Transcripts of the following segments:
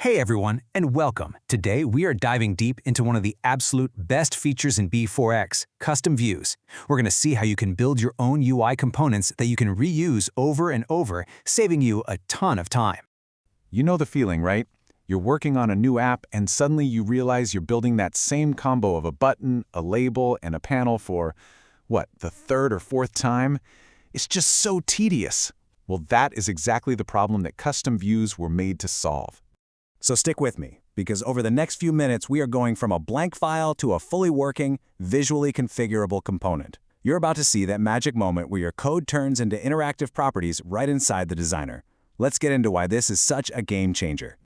Hey everyone, and welcome. Today we are diving deep into one of the absolute best features in B4X, Custom Views. We're going to see how you can build your own UI components that you can reuse over and over, saving you a ton of time. You know the feeling, right? You're working on a new app and suddenly you realize you're building that same combo of a button, a label, and a panel for, the third or fourth time? It's just so tedious. Well, that is exactly the problem that custom views were made to solve. So stick with me, because over the next few minutes we are going from a blank file to a fully working, visually configurable component. You're about to see that magic moment where your code turns into interactive properties right inside the designer. Let's get into why this is such a game changer.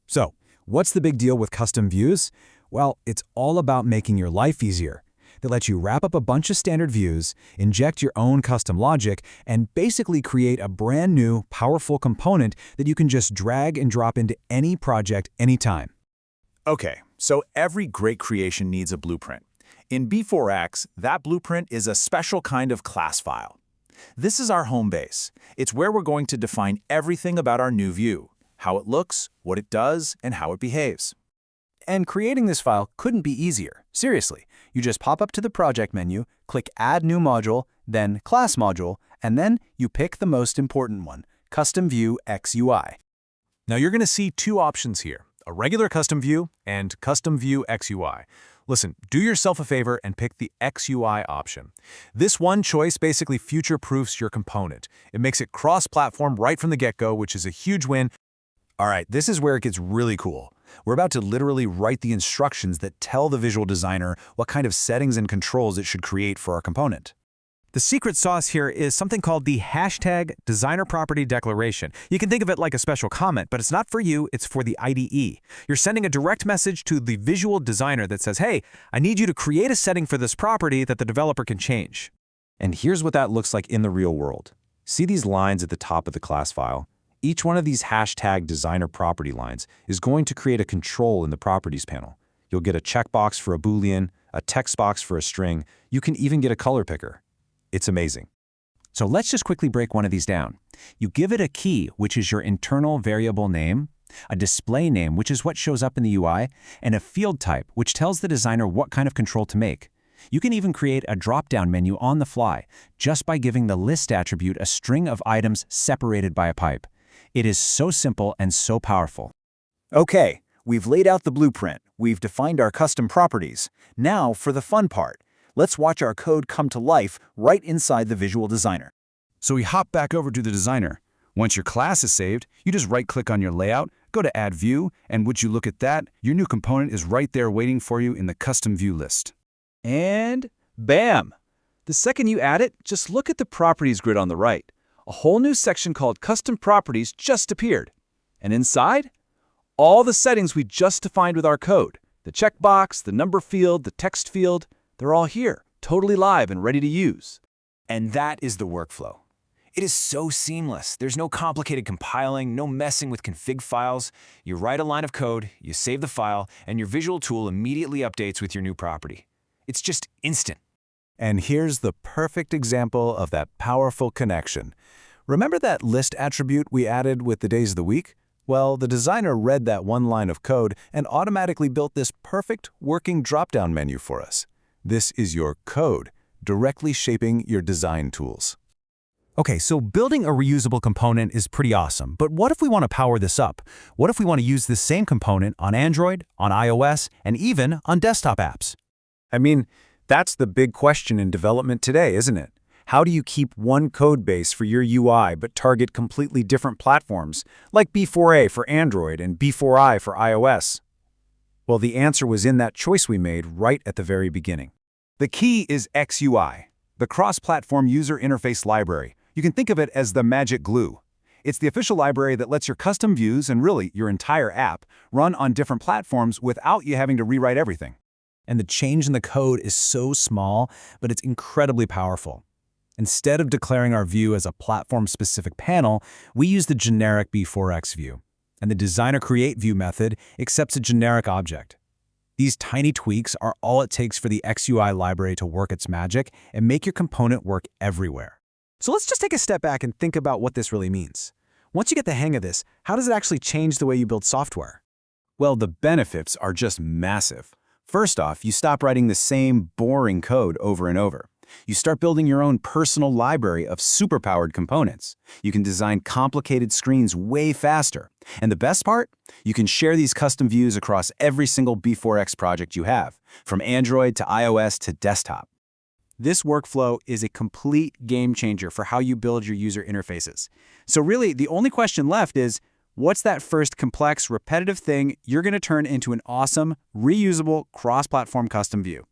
So, what's the big deal with custom views? Well, it's all about making your life easier. They let you wrap up a bunch of standard views, inject your own custom logic, and basically create a brand new, powerful component that you can just drag and drop into any project anytime. Okay, so every great creation needs a blueprint. In B4X, that blueprint is a special kind of class file. This is our home base. It's where we're going to define everything about our new view, how it looks, what it does, and how it behaves. And creating this file couldn't be easier. Seriously, you just pop up to the Project menu, click Add New Module, then Class Module, and then you pick the most important one, CustomView XUI. Now you're going to see two options here, a regular custom view and CustomView XUI. Listen, do yourself a favor and pick the XUI option. This one choice basically future-proofs your component. It makes it cross-platform right from the get-go, which is a huge win. All right, this is where it gets really cool. We're about to literally write the instructions that tell the visual designer what kind of settings and controls it should create for our component. The secret sauce here is something called the hashtag designer property declaration. You can think of it like a special comment, but it's not for you, it's for the IDE. You're sending a direct message to the visual designer that says, hey, I need you to create a setting for this property that the developer can change. And here's what that looks like in the real world. See these lines at the top of the class file? Each one of these hashtag designer property lines is going to create a control in the properties panel. You'll get a checkbox for a Boolean, a text box for a string. You can even get a color picker. It's amazing. So let's just quickly break one of these down. You give it a key, which is your internal variable name, a display name, which is what shows up in the UI, and a field type, which tells the designer what kind of control to make. You can even create a drop-down menu on the fly, just by giving the list attribute a string of items separated by a pipe. It is so simple and so powerful. Okay, we've laid out the blueprint. We've defined our custom properties. Now for the fun part. Let's watch our code come to life right inside the visual designer. So we hop back over to the designer. Once your class is saved, you just right-click on your layout, go to Add View, and would you look at that, your new component is right there waiting for you in the Custom View list. And bam! The second you add it, just look at the Properties grid on the right. A whole new section called Custom Properties just appeared. And inside, all the settings we just defined with our code. The checkbox, the number field, the text field, they're all here, totally live and ready to use. And that is the workflow. It is so seamless. There's no complicated compiling, no messing with config files. You write a line of code, you save the file, and your visual tool immediately updates with your new property. It's just instant. And here's the perfect example of that powerful connection. Remember that list attribute we added with the days of the week? Well, the designer read that one line of code and automatically built this perfect working drop-down menu for us. This is your code, directly shaping your design tools. Okay, so building a reusable component is pretty awesome, but what if we want to power this up? What if we want to use this same component on Android, on iOS, and even on desktop apps? I mean, that's the big question in development today, isn't it? How do you keep one code base for your UI but target completely different platforms, like B4A for Android and B4I for iOS? Well, the answer was in that choice we made right at the very beginning. The key is XUI, the cross-platform user interface library. You can think of it as the magic glue. It's the official library that lets your custom views and really your entire app run on different platforms without you having to rewrite everything. And the change in the code is so small, but it's incredibly powerful. Instead of declaring our view as a platform-specific panel, we use the generic B4X view, and the designer create view method accepts a generic object. These tiny tweaks are all it takes for the XUI library to work its magic and make your component work everywhere. So let's just take a step back and think about what this really means. Once you get the hang of this, how does it actually change the way you build software? Well, the benefits are just massive. First off, you stop writing the same boring code over and over. You start building your own personal library of superpowered components. You can design complicated screens way faster. And the best part? You can share these custom views across every single B4X project you have, from Android to iOS to desktop. This workflow is a complete game changer for how you build your user interfaces. So really, the only question left is, what's that first complex, repetitive thing you're going to turn into an awesome, reusable, cross-platform custom view?